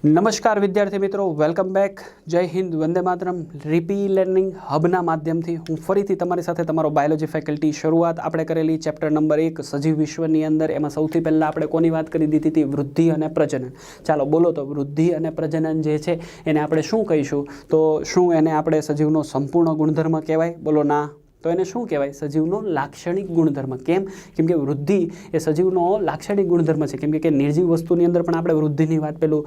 નમસ્કાર વિદ્યાર્થી મિત્રો, વેલકમ બેક. જય હિન્દ, વંદે માતરમ. રીપી લર્નિંગ હબના માધ્યમથી હું ફરીથી તમારી સાથે તમારો બાયોલોજી ફેકલ્ટી શરૂઆત આપણે કરેલી ચેપ્ટર નંબર 1 સજીવ વિશ્વની અંદર. એમાં સૌથી પહેલાં આપણે કોની વાત કરી દીધી હતી? વૃદ્ધિ અને પ્રજનન. ચાલો બોલો તો, વૃદ્ધિ અને પ્રજનન જે છે એને આપણે શું કહીશું? તો શું એને આપણે સજીવનો સંપૂર્ણ ગુણધર્મ કહેવાય? બોલો ના. તો એને શું કહેવાય? સજીવનો લાક્ષણિક ગુણધર્મ. કેમ? કેમ કે વૃદ્ધિ એ સજીવનો લાક્ષણિક ગુણધર્મ છે. કેમ કે નિર્જીવ વસ્તુની અંદર પણ આપણે વૃદ્ધિની વાત પેલું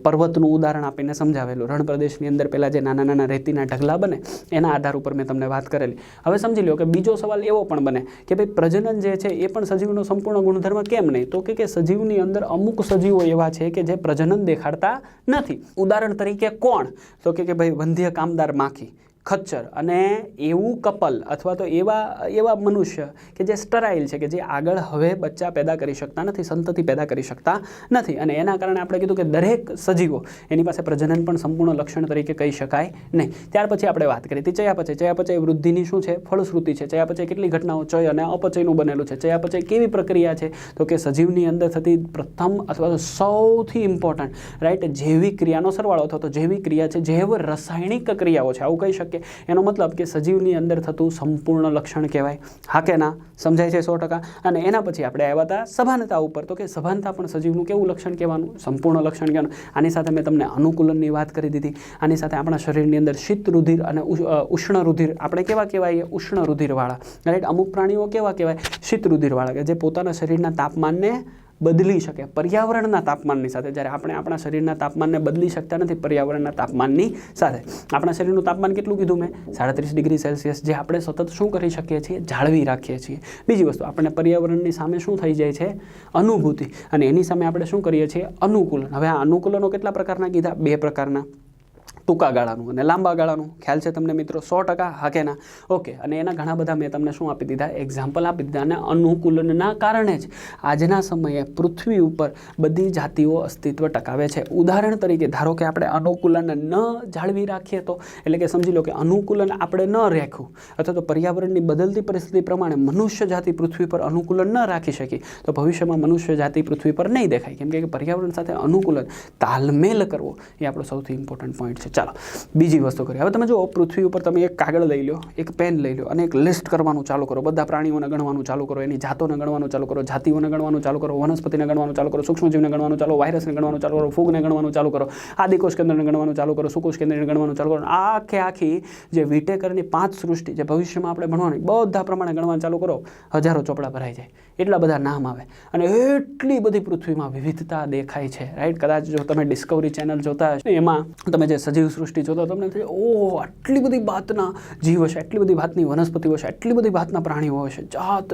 પર્વતનું ઉદાહરણ આપીને સમજાવેલું. રણ પ્રદેશની અંદર પહેલાં જે નાના નાના રેતીના ઢગલા બને એના આધાર ઉપર મેં તમને વાત કરેલી. હવે સમજી લો કે બીજો સવાલ એવો પણ બને કે ભાઈ પ્રજનન જે છે એ પણ સજીવનો સંપૂર્ણ ગુણધર્મ કેમ નહીં? તો કે સજીવની અંદર અમુક સજીવો એવા છે કે જે પ્રજનન દેખાડતા નથી. ઉદાહરણ તરીકે કોણ? તો કે ભાઈ વંધ્ય કામદાર માખી, ખચ્ચર અને એવું કપલ અથવા તો એવા મનુષ્ય કે જે સ્ટરાઇલ છે, કે જે આગળ હવે બચ્ચા પેદા કરી શકતા નથી, સંતતિ પેદા કરી શકતા નથી. અને એના કારણે આપણે કીધું કે દરેક સજીવો એની પાસે પ્રજનન પણ સંપૂર્ણ લક્ષણ તરીકે કહી શકાય નહીં. ત્યાર પછી આપણે વાત કરી હતી ચયાપચય. ચયાપચય વૃદ્ધિની શું છે? ફળશ્રુતિ છે. ચયાપચય કેટલી ઘટનાઓ ચય અને અપચયનું બનેલું છે. ચયાપચય કેવી પ્રક્રિયા છે? તો કે સજીવની અંદર થતી પ્રથમ અથવા તો સૌથી ઇમ્પોર્ટન્ટ રાઈટ જૈવિક ક્રિયાનો સરવાળો અથવા તો જૈવિક ક્રિયા છે. જૈવ રાસાયણિક ક્રિયાઓ છે આવું કહી શકીએ. એનો મતલબ કે સજીવની અંદર થતું સંપૂર્ણ લક્ષણ કહેવાય. હા કે ના? સમજાય છે 100%. અને એના પછી આપણે આવ્યા હતા સભાનતા ઉપર. તો કે સભાનતા પણ સજીવનું કેવું લક્ષણ કહેવાનું? સંપૂર્ણ લક્ષણ કહેવાનું. આની સાથે મેં તમને અનુકૂલનની વાત કરી દીધી. આની સાથે આપણા શરીરની અંદર શીત રુધિર અને ઉષ્ણ રુધિર, આપણે કેવા કહેવાય? ઉષ્ણ રુધિરવાળા. રાઈટ. અમુક પ્રાણીઓ કેવા કહેવાય? શીત રુધિરવાળા, કે જે પોતાના શરીરના તાપમાનને બદલી શકે પર્યાવરણના તાપમાનની સાથે. જ્યારે આપણે આપણા શરીરના તાપમાનને બદલી શકતા નથી પર્યાવરણના તાપમાનની સાથે. આપણા શરીરનું તાપમાન કેટલું કીધું મેં? 37 ડિગ્રી સેલ્સિયસ, જે આપણે સતત શું કરી શકીએ છીએ? જાળવી રાખીએ છીએ. બીજી વસ્તુ, આપણને પર્યાવરણની સામે શું થઈ જાય છે? અનુભૂતિ. અને એની સામે આપણે શું કરીએ છીએ? અનુકૂલન. હવે આ અનુકૂલનો કેટલા પ્રકારના કીધા? 2 પ્રકારના. ટૂંકા ગાળાનું અને લાંબા ગાળાનું. ખ્યાલ છે તમને મિત્રો? 100%. હા કે ના? ઓકે. અને એના ઘણા બધા મેં તમને શું આપી દીધા? એક્ઝામ્પલ આપી દીધા. અને અનુકૂલનના કારણે જ આજના સમયે પૃથ્વી ઉપર બધી જાતિઓ અસ્તિત્વ ટકાવે છે. ઉદાહરણ તરીકે ધારો કે આપણે અનુકૂલન ન જાળવી રાખીએ તો, એટલે કે સમજી લો કે અનુકૂલન આપણે ન રાખ્યું અથવા તો પર્યાવરણની બદલતી પરિસ્થિતિ પ્રમાણે મનુષ્ય જાતિ પૃથ્વી પર અનુકૂલન ન રાખી શકી તો ભવિષ્યમાં મનુષ્ય જાતિ પૃથ્વી પર નહીં દેખાય. કેમ કે પર્યાવરણ સાથે અનુકૂલન, તાલમેલ કરવો એ આપણો સૌથી ઇમ્પોર્ટન્ટ પોઈન્ટ છે. ચાલો બીજી વસ્તુ કરીએ. હવે તમે જુઓ, પૃથ્વી ઉપર તમે એક કાગળ લઈ લો, એક પેન લઈ લો અને એક લિસ્ટ કરવાનું ચાલુ કરો. બધા પ્રાણીઓને ગણવાનું ચાલુ કરો, એની જાતોને ગણવાનું ચાલુ કરો, જાતિઓને ગણવાનું ચાલુ કરો, વનસ્પતિને ગણવાનું ચાલુ કરો, સૂક્ષ્મજીવને ગણવાનું ચાલુ, વાયરસને ગણવાનું ચાલુ કરો, ફૂગને ગણવાનું ચાલુ કરો, આદિકોષ કેન્દ્રને ગણવાનું ચાલુ કરો, સુકોષ કેન્દ્રને ગણવાનું ચાલુ કરો. આખી જે વિટેકરની 5 સૃષ્ટિ જે ભવિષ્યમાં આપણે ભણવાની બધા પ્રમાણે ગણવાનું ચાલુ કરો, હજારો ચોપડા ભરાઈ જાય. એટલા બધા નામ આવે અને એટલી બધી પૃથ્વીમાં વિવિધતા દેખાય છે. રાઈટ. કદાચ જો તમે ડિસ્કવરી ચેનલ જોતા હશો એમાં તમે જે સજીવ સૃષ્ટિ જોતા તમને થાય ઓહ આટલી બધી ભાતના જીવ હશે, આટલી બધી ભાતની વનસ્પતિઓ હશે, આટલી બધી ભાતના પ્રાણીઓ હશે,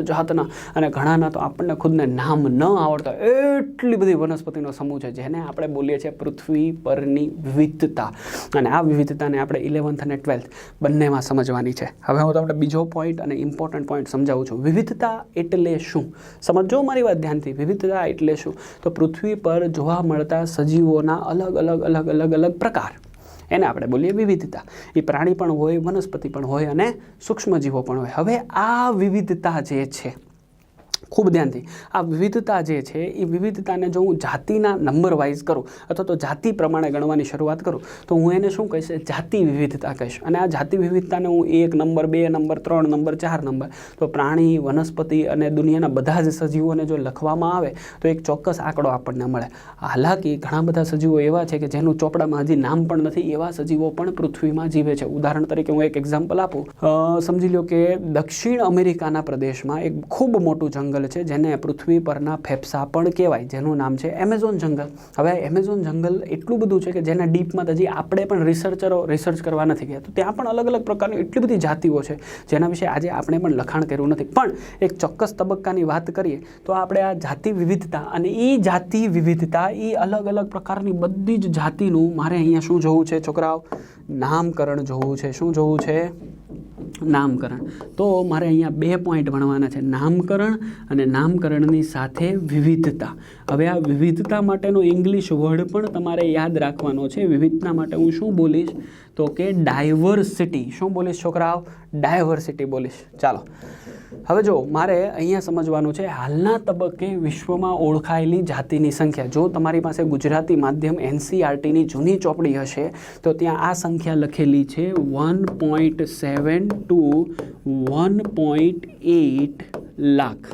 જાતના. અને ઘણાના તો આપણને ખુદને નામ ન આવડતા એટલી બધી વનસ્પતિનો સમૂહ છે જેને આપણે બોલીએ છીએ પૃથ્વી પરની વિવિધતા. અને આ વિવિધતાને આપણે 11th અને 12th બંનેમાં સમજવાની છે. હવે હું તમને બીજો પોઈન્ટ અને ઇમ્પોર્ટન્ટ પોઈન્ટ સમજાવું છું. વિવિધતા એટલે શું? સમજો મારી વાત ધ્યાનથી. વિવિધતા એટલે શું? તો પૃથ્વી પર જોવા મળતા સજીવોના અલગ પ્રકાર, એને આપણે બોલીએ વિવિધતા. એ પ્રાણી પણ હોય, વનસ્પતિ પણ હોય અને સૂક્ષ્મજીવો પણ હોય. હવે આ વિવિધતા જે છે, ખૂબ ધ્યાનથી, આ વિવિધતા જે છે એ વિવિધતાને જો હું જાતિના નંબર વાઇઝ કરું અથવા તો જાતિ પ્રમાણે ગણવાની શરૂઆત કરું તો હું એને શું કહીશ? જાતિ વિવિધતા કહીશ. અને આ જાતિ વિવિધતાને હું 1 નંબર, 2 નંબર, 3 નંબર, 4 નંબર, તો પ્રાણી, વનસ્પતિ અને દુનિયાના બધા જ સજીવોને જો લખવામાં આવે તો એક ચોક્કસ આંકડો આપણને મળે. હાલાકી ઘણા બધા સજીવો એવા છે કે જેનું ચોપડામાં હજી નામ પણ નથી, એવા સજીવો પણ પૃથ્વીમાં જીવે છે. ઉદાહરણ તરીકે હું એક એક્ઝામ્પલ આપું. સમજી લો કે દક્ષિણ અમેરિકાના પ્રદેશમાં એક ખૂબ મોટું જંગલ છે જેને પૃથ્વી પરના ફેફસા પણ કહેવાય, જેનું નામ છે એમેઝોન જંગલ. હવે એમેઝોન જંગલ એટલું બધું છે કે જેના ડીપમાં હજી આપણે પણ રિસર્ચ કરવા નથી ગયા. તો ત્યાં પણ અલગ પ્રકારની એટલી બધી જાતિઓ છે જેના વિશે આજે આપણે પણ લખાણ કર્યું નથી. પણ એક ચોક્કસ તબક્કાની વાત કરીએ તો આપણે આ જાતિ વિવિધતા અને એ જાતિ વિવિધતા એ અલગ પ્રકારની બધી જ જાતિનું મારે અહીંયા શું જોવું છે છોકરાઓ? નામકરણ જોવું છે. શું જોવું છે? નામકરણ. તો મારે અહીંયા 2 પોઈન્ટ ભણવાના છે, નામકરણ અને નામકરણની સાથે વિવિધતા. હવે આ વિવિધતા માટેનો ઇંગ્લિશ વર્ડ પણ તમારે યાદ રાખવાનો છે. વિવિધતા માટે હું શું બોલીશ? તો કે ડાયવર્સિટી. શું બોલીશ છોકરાઓ? ડાયવર્સિટી બોલીશ. ચાલો હવે જો મારે અહીંયા સમજવાનું છે હાલના તબક્કે વિશ્વમાં ઓળખાયેલી જાતિની સંખ્યા. જો તમારી પાસે ગુજરાતી માધ્યમ NCERTની જૂની ચોપડી હશે તો ત્યાં આ સંખ્યા લખેલી છે 1.7 to 1.8 લાખ.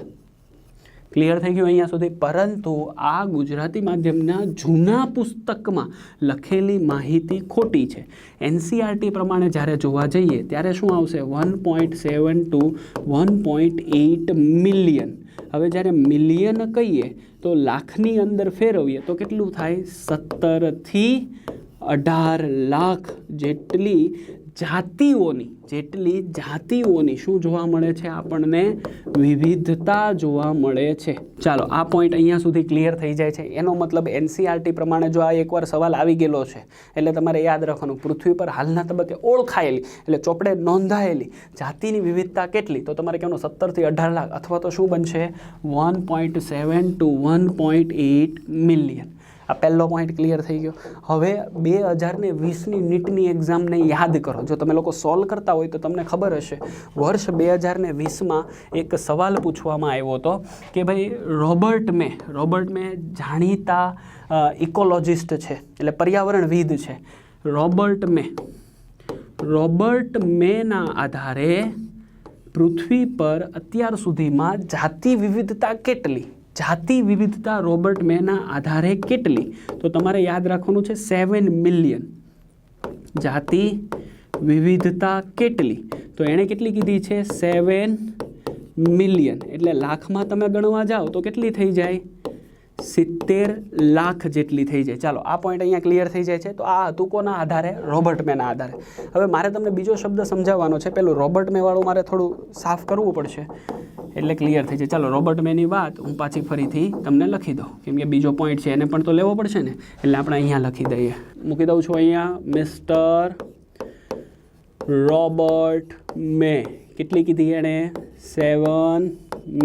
ક્લિયર થઈ ગયું અહીંયા સુધી? પરંતુ આ ગુજરાતી માધ્યમના જૂના પુસ્તકમાં લખેલી માહિતી ખોટી છે. NCERT પ્રમાણે જ્યારે જોવા જઈએ ત્યારે શું આવશે? 1.7 to 1.8 મિલિયન. હવે જ્યારે મિલિયન કહીએ તો લાખની અંદર ફેરવીએ તો કેટલું થાય? 17 થી 18 લાખ જેટલી જાતિઓની શું જોવા મળે છે? આપણને વિવિધતા જોવા મળે છે. ચાલો આ પોઈન્ટ અહીંયા સુધી ક્લિયર થઈ જાય છે. એનો મતલબ NCERT પ્રમાણે જો આ એકવાર સવાલ આવી ગયેલો છે એટલે તમારે યાદ રાખવાનું પૃથ્વી પર હાલના તબક્કે ઓળખાયેલી એટલે ચોપડે નોંધાયેલી જાતિની વિવિધતા કેટલી? તો તમારે કહેવાનું 17 થી 18 લાખ અથવા તો શું બનશે? 1.7 to 1.8 મિલિયન. આ પહેલો પોઈન્ટ ક્લિયર થઈ ગયો. હવે 2020ની નીટની એક્ઝામને યાદ કરો. જો તમે લોકો સોલ્વ કરતા હોય તો તમને ખબર હશે વર્ષ 2020માં એક સવાલ પૂછવામાં આવ્યો હતો કે ભાઈ રોબર્ટ મે જાણીતા ઇકોલોજિસ્ટ છે એટલે પર્યાવરણવિદ છે. રોબર્ટ મેના આધારે પૃથ્વી પર અત્યાર સુધીમાં જાતિ વિવિધતા રોબર્ટ મેના આધારે કેટલી? તો તમારે યાદ રાખવાનું છે 7 મિલિયન. જાતિ વિવિધતા કેટલી? તો એણે કેટલી કીધી છે? 7 મિલિયન. એટલે લાખમાં તમે ગણવા જાઓ તો કેટલી થઈ જાય? 70 લાખ જેટલી થઈ જાય. ચાલો આ પોઈન્ટ અહીંયા ક્લિયર થઈ જાય છે. તો આ હતું કોના આધારે? રોબર્ટ મેના આધારે. હવે મારે તમને બીજો શબ્દ સમજાવવાનો છે. પેલું રોબર્ટ મે વાળું મારે થોડું સાફ કરવું પડશે એટલે ક્લિયર થઈ જાય. ચાલો રોબર્ટ મેની વાત હું પાછી ફરીથી તમને લખી દઉં કેમ કે બીજો પોઈન્ટ છે એને પણ તો લેવો પડશે ને એટલે આપણે અહીંયા લખી દઈએ. મૂકી દઉં છું અહીંયા મિસ્ટર રોબર્ટ મે. કેટલી કીધી એણે? 7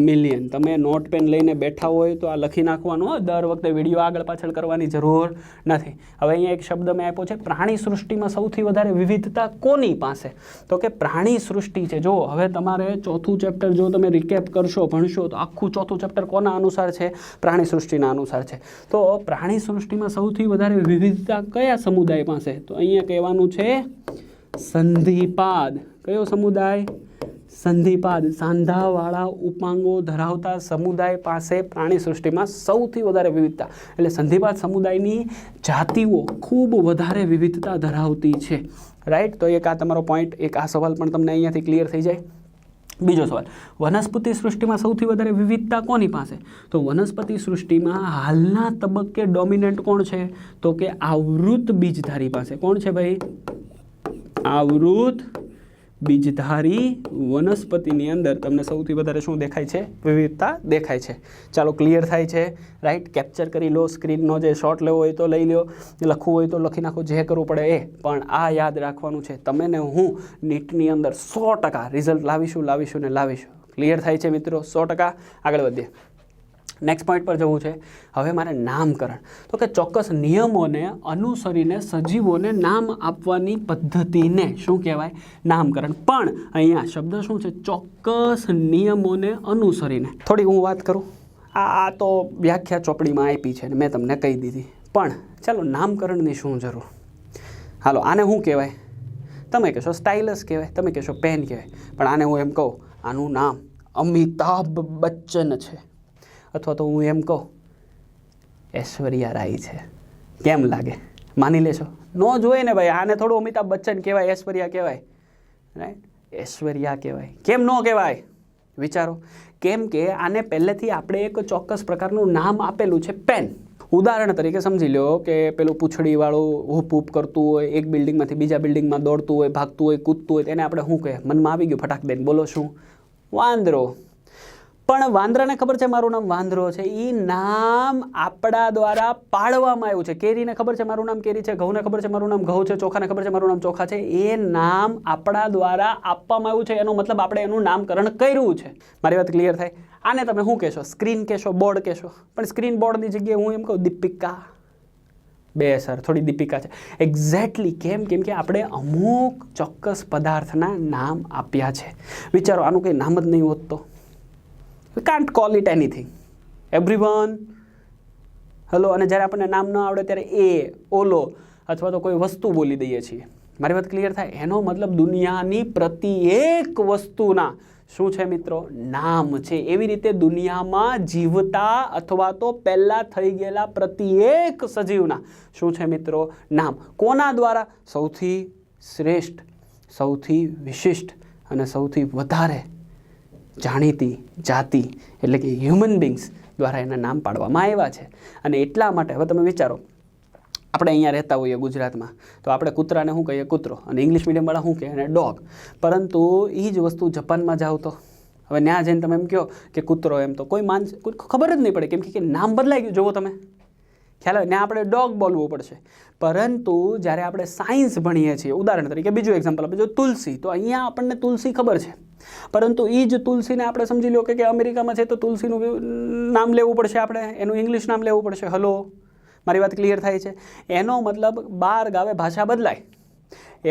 મિલિયન. તમે નોટ પેન લઈને બેઠા હોય તો આ લખી નાખવાનું. દર વખતે વિડીયો આગળ પાછળ કરવાની જરૂર નથી. હવે અહીંયા એક શબ્દ મેં આપ્યો છે પ્રાણી સૃષ્ટિમાં સૌથી વધારે વિવિધતા કોની પાસે? તો કે પ્રાણી સૃષ્ટિ છે. જો હવે તમારે ચોથું ચેપ્ટર જો તમે રિકેપ કરશો ભણશો તો આખું ચોથું ચેપ્ટર કોના અનુસાર છે? પ્રાણી સૃષ્ટિના અનુસાર છે. તો પ્રાણી સૃષ્ટિમાં સૌથી વધારે વિવિધતા કયા સમુદાય પાસે? તો અહીંયા કહેવાનું છે સંધિપાદ. કયો સમુદાય? સંધિપાદ. સાંધાવાળા ઉપાંગો ધરાવતા સમુદાય પાસે પ્રાણી સૃષ્ટિમાં સૌથી વધારે વિવિધતા એટલે સંધિપાદ સમુદાયની જાતિઓ ખૂબ વધારે વિવિધતા ધરાવતી છે. રાઈટ. તો એક આ તમારો પોઈન્ટ, એક આ સવાલ પણ તમને અહીંયાથી ક્લિયર થઈ જાય. બીજો સવાલ, વનસ્પતિ સૃષ્ટિમાં સૌથી વધારે વિવિધતા કોની પાસે? તો વનસ્પતિ સૃષ્ટિમાં હાલના તબક્કે ડોમિનન્ટ કોણ છે? તો કે આવૃત બીજધારી પાસે. કોણ છે ભાઈ? આવૃત બીજધારી વનસ્પતિની અંદર તમને સૌથી વધારે શું દેખાય છે? વિવિધતા દેખાય છે. ચાલો ક્લિયર થાય છે? રાઈટ. કેપ્ચર કરી લો. સ્ક્રીનનો જે શોટ લેવો હોય તો લઈ લો, લખવું હોય તો લખી નાખો, જે કરવું પડે એ. પણ આ યાદ રાખવાનું છે તમે ને હું નીટની અંદર 100% રિઝલ્ટ લાવીશું. ક્લિયર થાય છે મિત્રો? 100%. આગળ વધીએ. નેક્સ્ટ પોઈન્ટ પર જવું છે. હવે મારે નામકરણ. તો કે ચોક્કસ નિયમોને અનુસરીને સજીવોને નામ આપવાની પદ્ધતિને શું કહેવાય? નામકરણ. પણ અહીંયા શબ્દ શું છે? ચોક્કસ નિયમોને અનુસરીને. થોડી હું વાત કરું. આ તો વ્યાખ્યા ચોપડીમાં આપી છે ને મેં તમને કહી દીધી. પણ ચાલો નામકરણની શું જરૂર? હાલો આને શું કહેવાય? તમે કહેશો સ્ટાઇલસ કહેવાય, તમે કહેશો પેન કહેવાય. પણ આને હું એમ કહું આનું નામ અમિતાભ બચ્ચન છે, અથવા તો હું એમ કહું ઐશ્વર્યા રાય છે. કેમ લાગે? માની લેશો? ન જોઈએ ને ભાઈ. આને થોડું અમિતાભ બચ્ચન કહેવાય, ઐશ્વર્યા કહેવાય. રાઈટ. ઐશ્વર્યા કહેવાય. કેમ ન કહેવાય? વિચારો. કેમ કે આને પહેલેથી આપણે એક ચોક્કસ પ્રકારનું નામ આપેલું છે, પેન. ઉદાહરણ તરીકે સમજી લો કે પેલું પૂંછડીવાળું હૂપ કરતું હોય, એક બિલ્ડિંગમાંથી બીજા બિલ્ડિંગમાં દોડતું હોય, ભાગતું હોય, કૂદતું હોય, તેને આપણે શું કહે? મનમાં આવી ગયું ફટાક દઈને, બોલો શું? વાંદરો. પણ વાંદરાને ખબર છે મારું નામ વાંદરો છે. એ નામ આપણા દ્વારા પાડવામાં આવ્યું છે. કેરીને ખબર છે મારું નામ કેરી છે, ઘઉંને ખબર છે મારું નામ ઘઉં છે, ચોખાને ખબર છે મારું નામ ચોખા છે. એ નામ આપણા દ્વારા આપવામાં આવ્યું છે. એનો મતલબ આપણે એનું નામકરણ કર્યું છે. મારી વાત ક્લિયર થાય? આને તમે શું કહેશો? સ્ક્રીન કહેશો, બોર્ડ કહેશો. પણ સ્ક્રીન બોર્ડની જગ્યાએ હું એમ કહું દીપિકા, બે સર, થોડી દીપિકા છે. એક્ઝેક્ટલી. કેમ કે આપણે અમુક ચોક્કસ પદાર્થના નામ આપ્યા છે. વિચારો, આનું કંઈ નામ જ નહીં હોત તો we can't call it anything. Everyone, hello. અને જ્યારે આપણને નામ ન આવડે ત્યારે એ, ઓલો અથવા તો કોઈ વસ્તુ બોલી દઈએ છીએ. મારી વાત ક્લિયર થાય? એનો મતલબ દુનિયાની પ્રત્યેક વસ્તુના શું છે મિત્રો? નામ છે. એવી રીતે દુનિયામાં જીવતા અથવા તો પહેલાં થઈ ગયેલા પ્રત્યેક સજીવના શું છે મિત્રો? નામ. કોના દ્વારા? સૌથી શ્રેષ્ઠ, સૌથી વિશિષ્ટ અને સૌથી વધારે જાણીતી જાતિ એટલે કે હ્યુમન બીંગ્સ દ્વારા એના નામ પાડવામાં આવ્યા છે. અને એટલા માટે હવે તમે વિચારો, આપણે અહીંયા રહેતા હોઈએ ગુજરાતમાં તો આપણે કૂતરાને શું કહીએ? કૂતરો. અને ઇંગ્લિશ મીડિયમવાળા શું કહે? એને ડોગ. પરંતુ એ જ વસ્તુ જપાનમાં જાઓ તો હવે ત્યાં જઈને તમે એમ કહો કે કૂતરો, એમ તો કોઈ ખબર જ નહીં પડે. કેમ કે નામ બદલાઈ ગયું. જુઓ તમે, ખ્યાલ આવે? ત્યાં આપણે ડોગ બોલવું પડશે. પરંતુ જ્યારે આપણે સાયન્સ ભણીએ છીએ, ઉદાહરણ તરીકે બીજું એક્ઝામ્પલ આપણે જો તુલસી, તો અહીંયા આપણને તુલસી ખબર છે. પરંતુ એ જ તુલસીને આપણે સમજી લો કે અમેરિકામાં છે તો તુલસીનું નામ લેવું પડશે, આપણે એનું ઇંગ્લિશ નામ લેવું પડશે. હલો, મારી વાત ક્લિયર થાય છે? એનો મતલબ 12 ગાવે ભાષા બદલાય.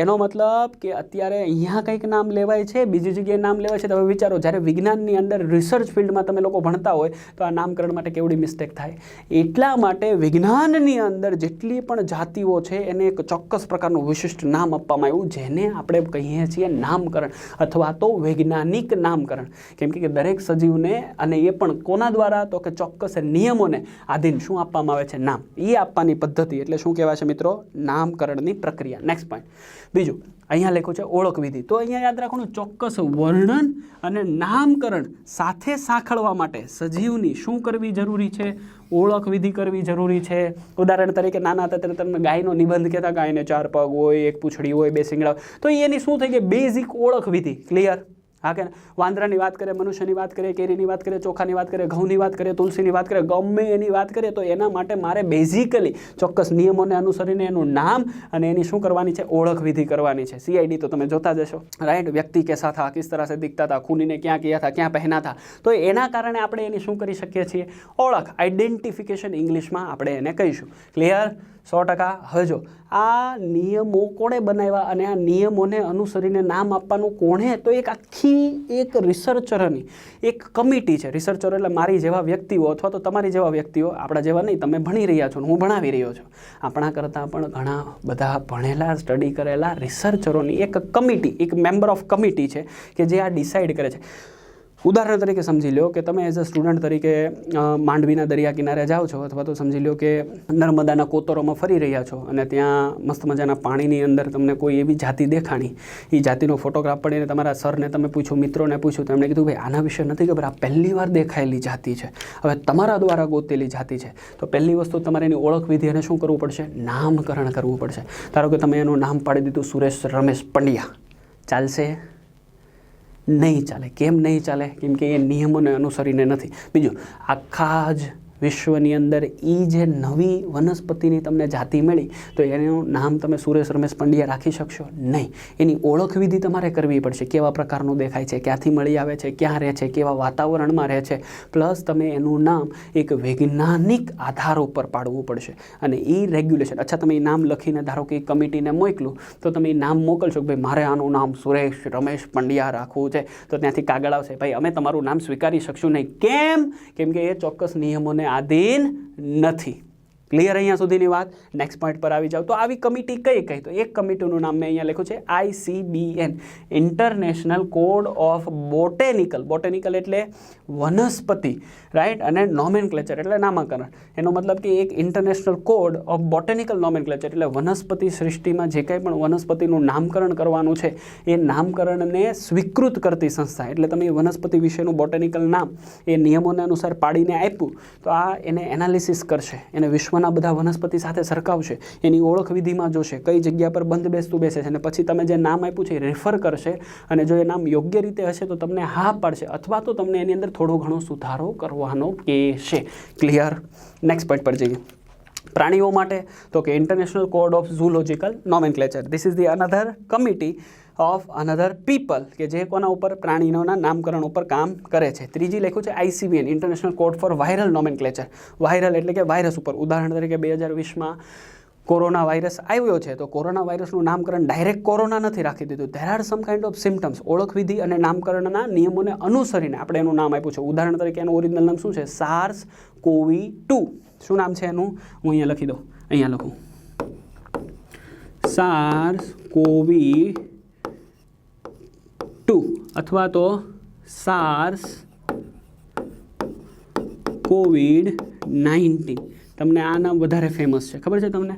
એનો મતલબ કે અત્યારે અહીંયા કંઈક નામ લેવાય છે, બીજી જગ્યાએ નામ લેવાય છે. તો હવે વિચારો, જ્યારે વિજ્ઞાનની અંદર રિસર્ચ ફિલ્ડમાં તમે લોકો ભણતા હોય તો આ નામકરણ માટે કેવડી મિસ્ટેક થાય. એટલા માટે વિજ્ઞાનની અંદર જેટલી પણ જાતિઓ છે એને એક ચોક્કસ પ્રકારનું વિશિષ્ટ નામ આપવામાં આવ્યું, જેને આપણે કહીએ છીએ નામકરણ અથવા તો વૈજ્ઞાનિક નામકરણ. કેમ કે દરેક સજીવને, અને એ પણ કોના દ્વારા? તો કે ચોક્કસ નિયમોને આધીન શું આપવામાં આવે છે? નામ. એ આપવાની પદ્ધતિ એટલે શું કહેવાય છે મિત્રો? નામકરણની પ્રક્રિયા. Next point. બીજું અહીંયા લખ્યું છે ઓળખ વિધિ. તો અહીંયા યાદ રાખવાનું, ચોક્કસ વર્ણન અને નામકરણ સાથે સાંકળવા માટે સજીવની શું કરવી જરૂરી છે? ઓળખ વિધિ કરવી જરૂરી છે. ઉદાહરણ તરીકે નાના હતા ત્યારે તમે ગાયનો નિબંધ કહેતા, ગાયને 4 પગ હોય, 1 પૂંછડી હોય, 2 શિંગડા હોય. તો એની શું થઈ ગઈ? બેઝિક ઓળખ વિધિ. ક્લિયર? હા કે વાંદરાની વાત કરીએ, મનુષ્યની વાત કરીએ, કેરીની વાત કરીએ, ચોખાની વાત કરીએ, ઘઉંની વાત કરીએ, તુલસીની વાત કરીએ, ગમે એની વાત કરીએ, તો એના માટે મારે બેઝિકલી ચોક્કસ નિયમોને અનુસરીને એનું નામ અને એની શું કરવાની છે? ઓળખ વિધિ કરવાની છે. CID તો તમે જોતા જશો, રાઈટ? વ્યક્તિ કેસા થા, કિસ તરહ સે દિખતા થા, ખૂનીને ક્યાં કિયા થા, ક્યાં પહેના થા. તો એના કારણે આપણે એની શું કરી શકીએ છીએ? ઓળખ, આઈડેન્ટિફિકેશન ઇંગ્લિશમાં આપણે એને કહીશું. ક્લિયર? 100%. હવે જો આ નિયમો કોણે બનાવ્યા અને આ નિયમોને અનુસરીને નામ આપવાનું કોણે? તો એક આખી એક રિસર્ચરની એક કમિટી છે. રિસર્ચર એટલે મારી જેવા વ્યક્તિઓ અથવા તો તમારી જેવા વ્યક્તિઓ, આપણા જેવા નહીં. તમે ભણી રહ્યા છો, હું ભણાવી રહ્યો છું. આપણા કરતાં પણ ઘણા બધા ભણેલા, સ્ટડી કરેલા રિસર્ચરોની એક કમિટી, એક મેમ્બર ઓફ કમિટી છે કે જે આ ડિસાઇડ કરે છે. ઉદાહરણ તરીકે સમજી લો કે તમે એઝ અ સ્ટુડન્ટ તરીકે માંડવીના દરિયા કિનારે જાઓ છો, અથવા તો સમજી લો કે નર્મદાના કોતરોમાં ફરી રહ્યા છો અને ત્યાં મસ્ત મજાના પાણીની અંદર તમને કોઈ એવી જાતિ દેખાણી. એ જાતિનો ફોટોગ્રાફ પડીને તમારા સરને તમે પૂછ્યું, મિત્રોને પૂછ્યું, તો એમણે કીધું ભાઈ આના વિશે નથી ખબર, આ પહેલી વાર દેખાયેલી જાતિ છે, હવે તમારા દ્વારા ગોતેલી જાતિ છે. તો પહેલી વસ્તુ તમારે એની ઓળખ વિધિ અને શું કરવું પડશે? નામકરણ કરવું પડશે. ધારો કે તમે એનું નામ પાડી દીધું સુરેશ રમેશ પંડ્યા. ચાલશે? નહીં ચાલે. કેમ નહીં ચાલે? કેમ કે એ નિયમોને અનુસરીને નથી. બીજું, આખા જ વિશ્વની અંદર એ જે નવી વનસ્પતિની તમને જાતિ મળી તો એનું નામ તમે સુરેશ રમેશ પંડ્યા રાખી શકશો નહીં. એની ઓળખ વિધિ તમારે કરવી પડશે. કેવા પ્રકારનું દેખાય છે, ક્યાંથી મળી આવે છે, ક્યાં રહે છે, કેવા વાતાવરણમાં રહે છે. પ્લસ તમે એનું નામ એક વૈજ્ઞાનિક આધાર ઉપર પાડવું પડશે અને એ રેગ્યુલેશન. અચ્છા, તમે એ નામ લખીને ધારો કે કમિટીને મોકલું તો તમે એ નામ મોકલશો કે ભાઈ મારે આનું નામ સુરેશ રમેશ પંડ્યા રાખવું છે, તો ત્યાંથી કાગળ આવશે, ભાઈ અમે તમારું નામ સ્વીકારી શકશું નહીં. કેમ? કેમ કે એ ચોક્કસ નિયમોને આધીન નથી. ક્લિયર અહીંયા સુધીની વાત? નેક્સ્ટ પોઈન્ટ પર આવી જાવ તો આવી કમિટી કઈ? તો એક કમિટીનું નામ મેં અહીંયા લખ્યું છે ICBN, international Code of botanical. Botanical એટલે વનસ્પતિ, રાઈટ? અને નોમેનક્લેચર એટલે નામકરણ. એનો મતલબ કે એક international Code of botanical nomenclature એટલે વનસ્પતિ સૃષ્ટિમાં જે કંઈ પણ વનસ્પતિનું નામકરણ કરવાનું છે એ નામકરણને સ્વીકૃત કરતી સંસ્થા. એટલે તમે એ વનસ્પતિ વિશેનું બોટેનિકલ નામ એ નિયમોને અનુસાર પાડીને આપ્યું તો આ એને એનાલિસિસ કરશે, એને વિશ્વના બધા વનસ્પતિ સાથે સરખાવશે, એની ઓળખ વિધિમાં જોશે કઈ જગ્યા પર બંધ બેસતું બેસે છે અને પછી તમે જે નામ આપ્યું છે એ રેફર કરશે અને જો એ નામ યોગ્ય રીતે હશે તો તમને હા પાડશે અથવા તો તમને એની અંદર થોડો ઘણો સુધારો કરવાનો કહેશે. ક્લિયર? નેક્સ્ટ પોઈન્ટ પર જઈએ. પ્રાણીઓ માટે તો કે international Code of zoological nomenclature. This is the another committee of another people કે જે કોના ઉપર? પ્રાણીઓના નામકરણ ઉપર કામ કરે છે. ત્રીજી લખ્યું છે ICBN, international code four viral nomenclature. Viral એટલે કે વાયરસ ઉપર. ઉદાહરણ તરીકે 2020માં કોરોના વાયરસ આવ્યો છે તો કોરોના વાયરસનું નામકરણ ડાયરેક્ટ કોરોના નથી રાખી દીધું. There are some kind of symptoms. ઓળખવિધિ અને નામકરણના નિયમોને અનુસરીને આપણે એનું નામ આપ્યું છે. ઉદાહરણ તરીકે એનું ઓરિજિનલ નામ શું છે? SARS-CoV-2. શું નામ છે એનું? હું અહીંયા લખી દઉં. અહીંયા લખું SARS-CoV-2 અથવા તો SARS COVID-19. તમને આ નામ વધારે ફેમસ છે, ખબર છે તમને?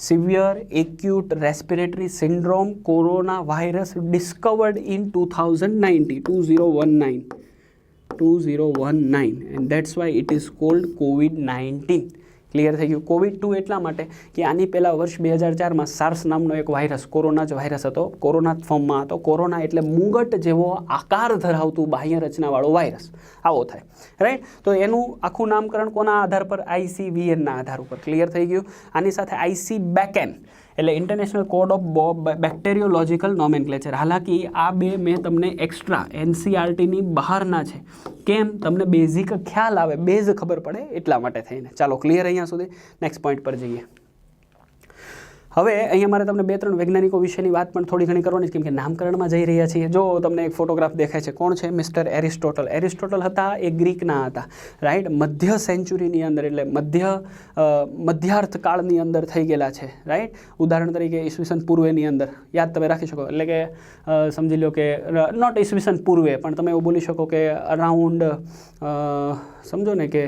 Severe acute respiratory syndrome corona virus discovered in 2019 and that's why it is called COVID-19. Clear થઈ ગયું? COVID-2 એટલા માટે કે આની પહેલાં વર્ષ 2004માં સાર્સ નામનો એક વાયરસ, કોરોના જ વાયરસ હતો, કોરોના ફોર્મમાં હતો. કોરોના એટલે મુંગટ જેવો આકાર ધરાવતું બાહ્ય રચનાવાળો વાયરસ, આવો થાય, રાઈટ? તો એનું આખું નામકરણ કોના આધાર પર? ICVNના આધાર ઉપર. ક્લિયર થઈ ગયું? આની સાથે ICBACN એટલે ઇન્ટરનેશનલ કોડ ઓફ બેક્ટેરિયોલોજિકલ નોમેનક્લેચર. હાલાકી આ બે મેં તમને એક્સ્ટ્રા NCERTની બહારના છે. કેમ? તમને બેઝિક ખ્યાલ આવે, બેઝ ખબર પડે એટલા માટે થઈને. ચાલો, ક્લિયર અહીંયા સુધી? નેક્સ્ટ પોઈન્ટ પર જઈએ. હવે અહીંયા મારે તમને 2-3 વૈજ્ઞાનિકો વિશેની વાત પણ થોડી ઘણી કરવાની છે, કેમ કે નામકરણમાં જઈ રહ્યા છીએ. જો તમને એક ફોટોગ્રાફ દેખાય છે, કોણ છે? Mister Aristotle. એરિસ્ટોટલ હતા એ ગ્રીકના હતા, રાઈટ? મધ્ય સેન્ચુરીની અંદર એટલે મધ્યાર્થ કાળની અંદર થઈ ગયેલા છે, રાઈટ? ઉદાહરણ તરીકે ઈસવીસન પૂર્વેની અંદર યાદ તમે રાખી શકો, એટલે કે સમજી લો કે નોટ ઈસવીસન પૂર્વે, પણ તમે એવું બોલી શકો કે અરાઉન્ડ સમજો ને કે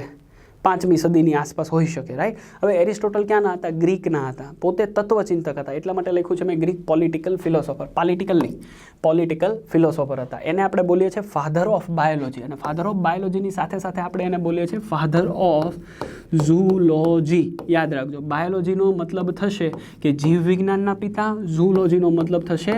5મી સદીની આસપાસ હોઈ શકે, રાઈટ? હવે એરિસ્ટોટલ ક્યાંના હતા? ગ્રીકના હતા. પોતે તત્વચિંતક હતા, એટલા માટે લખ્યું છે મેં Greek political philosopher. Political philosopher હતા. એને આપણે બોલીએ છીએ ફાધર ઓફ બાયોલોજી, અને ફાધર ઓફ બાયોલોજીની સાથે સાથે આપણે એને બોલીએ છીએ ફાધર ઓફ ઝૂલોજી. યાદ રાખજો, બાયોલોજીનો મતલબ થશે કે જીવ વિજ્ઞાનના પિતા, ઝૂલોજીનો મતલબ થશે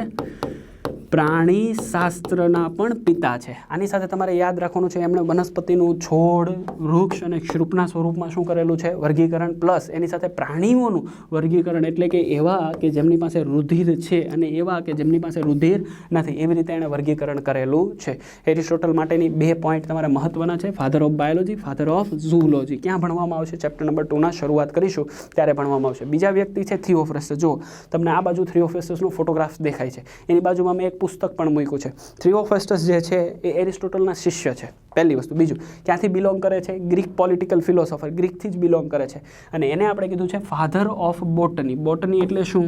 પ્રાણી શાસ્ત્રના પણ પિતા છે. આની સાથે તમારે યાદ રાખવાનું છે એમણે વનસ્પતિનું છોડ, વૃક્ષ અને ક્ષૃપના સ્વરૂપમાં શું કરેલું છે? વર્ગીકરણ, પ્લસ એની સાથે પ્રાણીઓનું વર્ગીકરણ, એટલે કે એવા કે જેમની પાસે રુધિર છે અને એવા કે જેમની પાસે રુધિર નથી, એવી રીતે એણે વર્ગીકરણ કરેલું છે. એરિસ્ટોટલ માટેની 2 પોઈન્ટ તમારે મહત્વના છે: father of biology, father of zoology. ક્યાં ભણવામાં આવશે? ચેપ્ટર નંબર 2ના શરૂઆત કરીશું ત્યારે ભણવામાં આવશે. બીજા વ્યક્તિ છે થિયોફ્રસ્ટસ. જો તમને આ બાજુ થિયોફ્રસ્ટસનો ફોટોગ્રાફ દેખાય છે, એની બાજુમાં મેં એક પુસ્તક પણ મૂક્યું છે. થિયોફ્રસ્ટસ જે છે એ એરિસ્ટોટલના શિષ્ય છે, પહેલી વસ્તુ. બીજું, ક્યાંથી બિલોંગ કરે છે? ગ્રીક પોલિટિકલ ફિલોસોફર, ગ્રીકથી જ બિલોંગ કરે છે. અને એને આપણે કીધું છે ફાધર ઓફ બોટની. બોટની એટલે શું?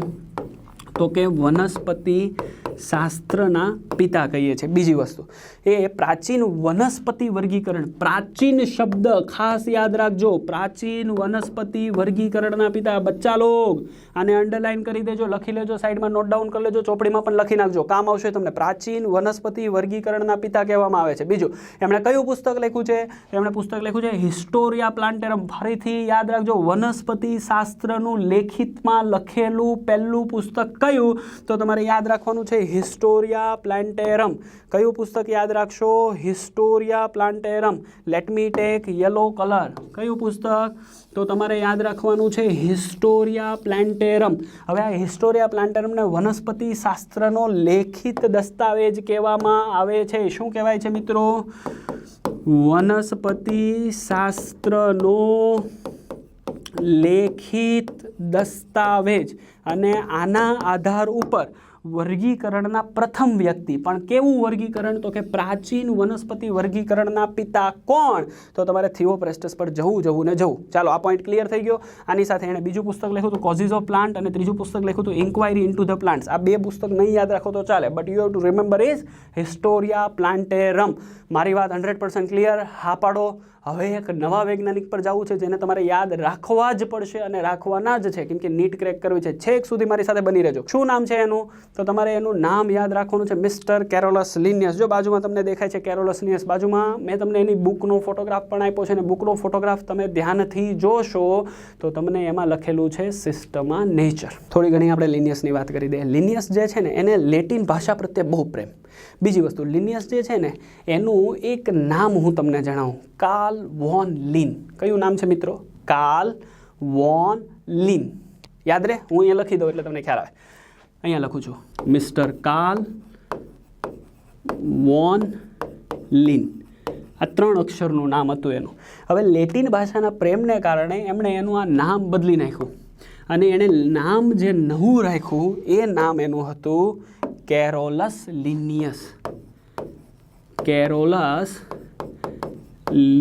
તો કે વનસ્પતિ શાસ્ત્રના પિતા કહીએ છીએ. બીજી વસ્તુ, એ પ્રાચીન વનસ્પતિ વર્ગીકરણ, પ્રાચીન શબ્દ ખાસ યાદ રાખજો, પ્રાચીન વનસ્પતિ વર્ગીકરણના પિતા. બચ્ચા લોગ આને અંડરલાઇન કરી દેજો, લખી લેજો, સાઈડમાં નોટ ડાઉન કરી લેજો, ચોપડીમાં પણ લખી નાખજો, કામ આવશે તમને. પ્રાચીન વનસ્પતિ વર્ગીકરણના પિતા કહેવામાં આવે છે. બીજું, એમણે કયું પુસ્તક લખ્યું છે? એમણે પુસ્તક લખ્યું છે હિસ્ટોરિયા પ્લાન્ટેરમ. ફરીથી યાદ રાખજો, વનસ્પતિ શાસ્ત્રનું લેખિતમાં લખેલું પહેલું પુસ્તક કયું? તો તમારે યાદ રાખવાનું છે હિસ્ટોરિયા પ્લાન્ટેરમ. કયું પુસ્તક યાદ રાખશો? Historia Plantarum. Let me take yellow colour. કયું પુસ્તક? તો તમારે યાદ રાખવાનું છે હિસ્ટોરિયા પ્લાન્ટેરમ. હવે આ હિસ્ટોરિયા પ્લાન્ટેરમને વનસ્પતિ શાસ્ત્રનો લેખિત દસ્તાવેજ કહેવામાં આવે છે. શું કહેવાય છે મિત્રો? વનસ્પતિ શાસ્ત્રનો લેખિત દસ્તાવેજ. અને આના આધાર ઉપર વર્ગીકરણના પ્રથમ વ્યક્તિ, પણ કેવું વર્ગીકરણ? તો કે પ્રાચીન વનસ્પતિ વર્ગીકરણના પિતા કોણ? તો તમારે થિયોફ્રસ્ટસ પર જવું ને જવું. ચાલો, આ પોઈન્ટ ક્લિયર થઈ ગયો. આની સાથે એણે બીજું પુસ્તક લખ્યું હતું કોઝિસ ઓફ પ્લાન્ટ, અને ત્રીજું પુસ્તક લખ્યું હતું ઇન્ક્વાયરી ઇન્ટુ ધ પ્લાન્ટ્સ. આ 2 પુસ્તક નહીં યાદ રાખો તો ચાલે, but you have to remember is Historia Plantarum. મારી વાત 100% ક્લિયર? હા પાડો. હવે એક નવા વૈજ્ઞાનિક પર જવું છે જેને તમારે યાદ રાખવા જ પડશે અને રાખવાના જ છે, કેમ કે નીટ ક્રેક કરવી છે. છેક સુધી મારી સાથે બની રહેજો. શું નામ છે એનું? તો તમારે એનું નામ યાદ રાખવાનું છે મિસ્ટર કેરોલસ લિનિયસ. જો બાજુમાં તમને દેખાય છે કેરોલસ લિનિયસ, બાજુમાં મેં તમને એની બુકનો ફોટોગ્રાફ પણ આપ્યો છે, અને બુકનો ફોટોગ્રાફ તમે ધ્યાનથી જોશો તો તમને એમાં લખેલું છે સિસ્ટમા નેચર. થોડી ઘણી આપણે લિનિયસની વાત કરી દઈએ. લિનિયસ જે છે ને એને લેટિન ભાષા પ્રત્યે બહુ પ્રેમ. બીજી વસ્તુ, લિનિયસ જે છે ને એનું એક નામ હું તમને જણાવું, કાર્લ વોન લિન. કયું નામ છે મિત્રો? Carl von Linn. યાદ રહે? હું અહીંયા લખી દઉં એટલે તમને ખ્યાલ આવે. અહીંયા લખું છું મિસ્ટર કાર્લ વોન લિન. આ 3 અક્ષરનું નામ હતું એનું. હવે લેટિન ભાષાના પ્રેમને કારણે એમણે એનું આ નામ બદલી નાખ્યું અને એણે નામ જે નવું રાખ્યું એ નામ એનું હતું Carolus Linnaeus. Carolus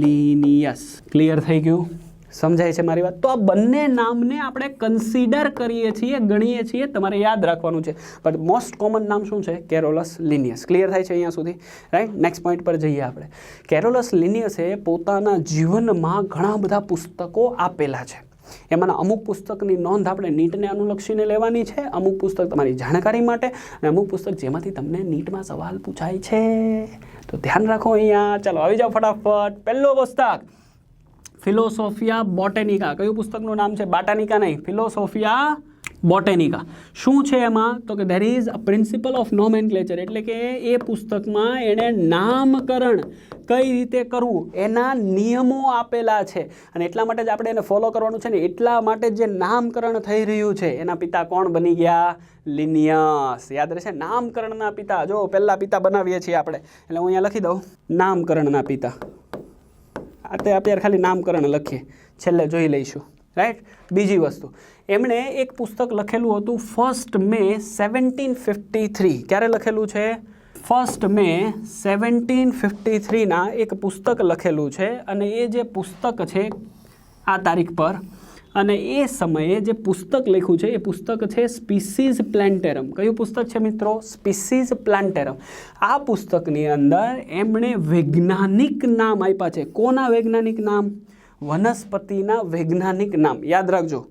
Linnaeus. Clear થઈ ગયું? સમજાય છે મારી વાત? તો આ બંને નામને આપણે કન્સિડર કરીએ છીએ, ગણીએ છીએ, તમારે યાદ રાખવાનું છે. પણ મોસ્ટ કોમન નામ શું છે? Carolus Linnaeus. ક્લિયર થાય છે અહીંયા સુધી? રાઈટ. નેક્સ્ટ પોઈન્ટ પર જઈએ આપણે. કેરોલસ લિનિયસે પોતાના જીવનમાં ઘણા બધા પુસ્તકો આપેલા છે. એમાંના અમુક પુસ્તકની નોંધ આપણે નીટને અનુલક્ષીને લેવાની છે, અમુક પુસ્તક તમારી જાણકારી માટે, અને અમુક પુસ્તક જેમાંથી તમને નીટમાં સવાલ પૂછાય છે. તો ધ્યાન રાખો અહીંયા. ચાલો આવી જાઓ ફટાફટ. પહેલું પુસ્તક ફિલોસોફિયા બોટેનિકા. કયું પુસ્તકનું નામ છે? બોટાનિકા નહીં, ફિલોસોફિયા બોટેનિકા. શું છે એમાં? તો કે there is a principal of nomenclature, એટલે કે એ પુસ્તકમાં એણે નામકરણ કઈ રીતે કરવું એના નિયમો આપેલા છે, અને એટલા માટે જ આપણે એને ફોલો કરવાનું છે ને. એટલા માટે જે નામકરણ થઈ રહ્યું છે એના પિતા કોણ બની ગયા? લિનિયસ. યાદ રહેશે? નામકરણના પિતા. જો પહેલા પિતા બનાવીએ છીએ આપણે, એટલે હું અહીંયા લખી દઉં નામકરણના પિતા. તે અત્યારે ખાલી નામકરણ લખીએ, છેલ્લે જોઈ લઈશું. રાઈટ. બીજી વસ્તુ, એમણે એક પુસ્તક લખેલું હતું 1 મે 1753. ક્યારે લખેલું છે? 1 મે 1753 એક પુસ્તક લખેલું છે, અને એ જે પુસ્તક છે આ તારીખ પર, અને એ સમયે જે પુસ્તક લખ્યું છે એ પુસ્તક છે સ્પીસીઝ પ્લાન્ટેરમ. કયું પુસ્તક છે મિત્રો? સ્પીસીઝ પ્લાન્ટેરમ. આ પુસ્તકની અંદર એમણે વૈજ્ઞાનિક નામ આપ્યા છે. કોના વૈજ્ઞાનિક નામ? વનસ્પતિના વૈજ્ઞાનિક નામ. યાદ રાખજો.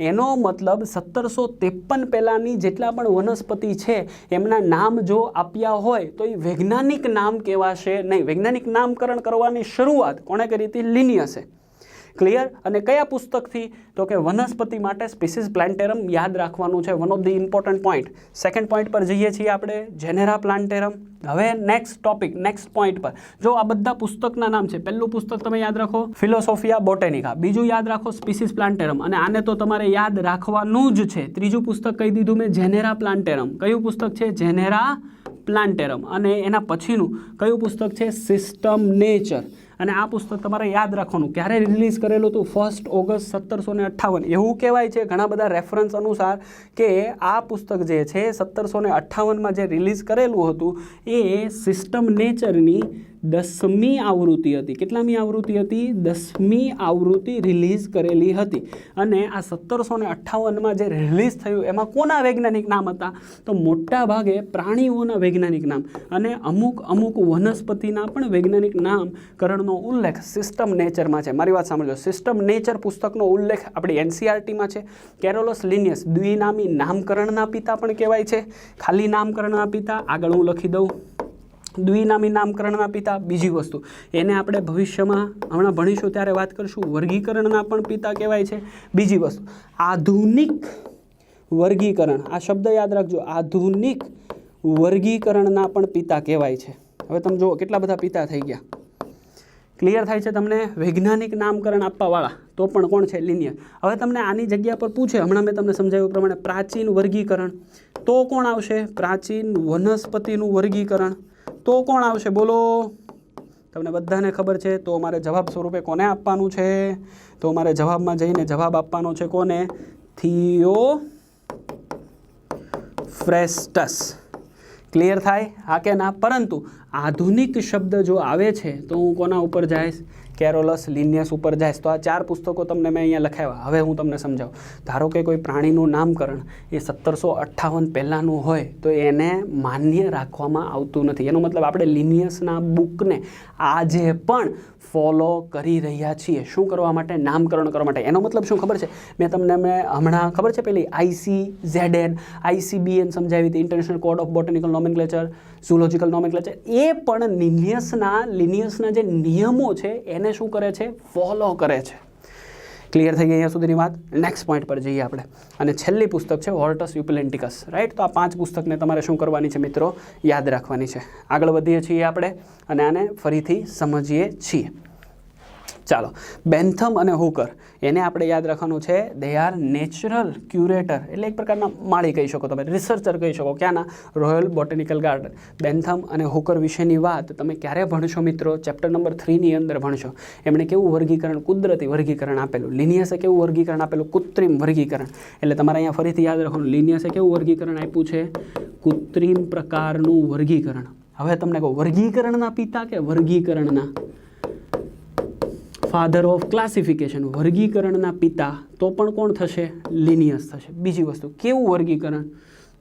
એનો મતલબ 1753 પહેલાંની જેટલા પણ વનસ્પતિ છે એમના નામ જો આપ્યા હોય તો એ વૈજ્ઞાનિક નામ કહેવાશે નહીં. વૈજ્ઞાનિક નામકરણ કરવાની શરૂઆત કોણે કરી હતી? લિનિયસે. ક્લિયર? અને કયા પુસ્તકથી? તો કે વનસ્પતિ માટે સ્પીસીઝ પ્લાન્ટેરમ. યાદ રાખવાનું છે, one of the important point. Second point પર જઈએ છીએ આપણે, જેનેરા પ્લાન્ટેરમ. હવે નેક્સ્ટ ટોપિક, નેક્સ્ટ પોઈન્ટ પર. જો આ બધા પુસ્તકના નામ છે. પહેલું પુસ્તક તમે યાદ રાખો ફિલોસોફિયા બોટેનિકા, બીજું યાદ રાખો સ્પીસીઝ પ્લાન્ટેરમ, અને આને તો તમારે યાદ રાખવાનું જ છે. ત્રીજું પુસ્તક કહી દીધું મેં, જેનેરા પ્લાન્ટેરમ. કયું પુસ્તક છે? જેનેરા પ્લાન્ટેરમ. અને એના પછીનું કયું પુસ્તક છે? System nature. અને આ પુસ્તક તમારે યાદ રાખવાનું. ક્યારે રિલીઝ કરેલું હતું? 1 ઓગસ્ટ 1758. એવું કહેવાય છે ઘણા બધા રેફરન્સ અનુસાર કે આ પુસ્તક જે છે 1758માં જે રિલીઝ કરેલું હતું એ સિસ્ટમ નેચરની 10મી આવૃત્તિ હતી. કેટલામી આવૃત્તિ હતી? 10મી આવૃત્તિ રિલીઝ કરેલી હતી. અને આ 1758માં જે રિલીઝ થયું એમાં કોના વૈજ્ઞાનિક નામ હતા? તો મોટા ભાગે પ્રાણીઓના વૈજ્ઞાનિક નામ અને અમુક વનસ્પતિના પણ વૈજ્ઞાનિક નામકરણનો ઉલ્લેખ સિસ્ટમ નેચરમાં છે. મારી વાત સાંભળજો. સિસ્ટમ નેચર પુસ્તકનો ઉલ્લેખ આપણી NCERTમાં છે. કેરોલસ લિનિયસ દ્વિનામી નામકરણના પિતા પણ કહેવાય છે. ખાલી નામકરણના પિતા, આગળ હું લખી દઉં, દ્વિનામી નામકરણના પિતા. બીજી વસ્તુ, એને આપણે ભવિષ્યમાં હમણાં ભણીશું ત્યારે વાત કરીશું, વર્ગીકરણના પણ પિતા કહેવાય છે. બીજી વસ્તુ, આધુનિક વર્ગીકરણ. આ શબ્દ યાદ રાખજો, આધુનિક વર્ગીકરણના પણ પિતા કહેવાય છે. હવે તમે જુઓ કેટલા બધા પિતા થઈ ગયા. ક્લિયર થાય છે તમને? વૈજ્ઞાનિક નામકરણ આપવાવાળા તો પણ કોણ છે? લિનિયસ. હવે તમને આની જગ્યા પર પૂછે, હમણાં મેં તમને સમજાવ્યું પ્રમાણે પ્રાચીન વર્ગીકરણ, તો કોણ આવશે? પ્રાચીન વનસ્પતિનું વર્ગીકરણ, તો કોણ આવશે? બોલો. તમને બધાને ખબર છે. તો અમારે જવાબ સ્વરૂપે કોને આપવાનું છે? તો અમારે જવાબમાં જઈને જવાબ આપવાનો છે કોને? થિયોફ્રેસ્ટસ. ક્લિયર થાય? હા કે ના? પરંતુ આધુનિક શબ્દ જો આવે છે તો હું કોના ઉપર જઈશ? કેરોલસ લિનિયસ ઉપર જઈશ. તો આ 4 પુસ્તકો તમને મેં અહીંયા લખાવ્યા. હવે હું તમને સમજાવું. ધારો કે કોઈ પ્રાણીનું નામકરણ એ 1758 પહેલાંનું હોય તો એને માન્ય રાખવામાં આવતું નથી. એનો મતલબ આપણે લિનિયસના બુકને આજે પણ ફોલો કરી રહ્યા છીએ. શું કરવા માટે? નામકરણ કરવા માટે. એનો મતલબ શું ખબર છે? મેં હમણાં ખબર છે પેલી ICZN, ICBN સમજાવી હતી, International Code of Botanical Nomenclature, Zoological Nomenclature. એ પણ લિનિયસના જે નિયમો છે એને શું કરે છે? ફોલો કરે છે. ક્લિયર થઈ ગઈ અહીંયા સુધીની વાત? નેક્સ્ટ પોઈન્ટ પર જઈએ આપણે. અને છેલ્લી પુસ્તક છે હોર્ટસ યુપિલેન્ટિકસ. રાઈટ. તો આ 5 પુસ્તકને તમારે શું કરવાની છે મિત્રો? યાદ રાખવાની છે. આગળ વધીએ છીએ આપણે અને આને ફરીથી સમજીએ છીએ. ચાલો, બેન્થમ અને હુકર એને આપણે યાદ રાખવાનું છે. દે આર નેચરલ ક્યુરેટર, એટલે એક પ્રકારના માળી કહી શકો, તમે રિસર્ચર કહી શકો. ક્યાંના? Royal Botanical Garden. બેન્થમ અને હુકર વિશેની વાત તમે ક્યારે ભણશો મિત્રો? ચેપ્ટર નંબર 3ની અંદર ભણશો. એમણે કેવું વર્ગીકરણ? કુદરતી વર્ગીકરણ આપેલું. લિનિયસે કેવું વર્ગીકરણ આપેલું? કૃત્રિમ વર્ગીકરણ. એટલે તમારે અહીંયા ફરીથી યાદ રાખવાનું, લિનિયસે કેવું વર્ગીકરણ આપ્યું છે? કૃત્રિમ પ્રકારનું વર્ગીકરણ. હવે તમને કહું, વર્ગીકરણના પિતા કે વર્ગીકરણના ફાધર ઓફ ક્લાસિફિકેશન, વર્ગીકરણના પિતા તો પણ કોણ થશે? લિનિયસ થશે. બીજી વસ્તુ, કેવું વર્ગીકરણ?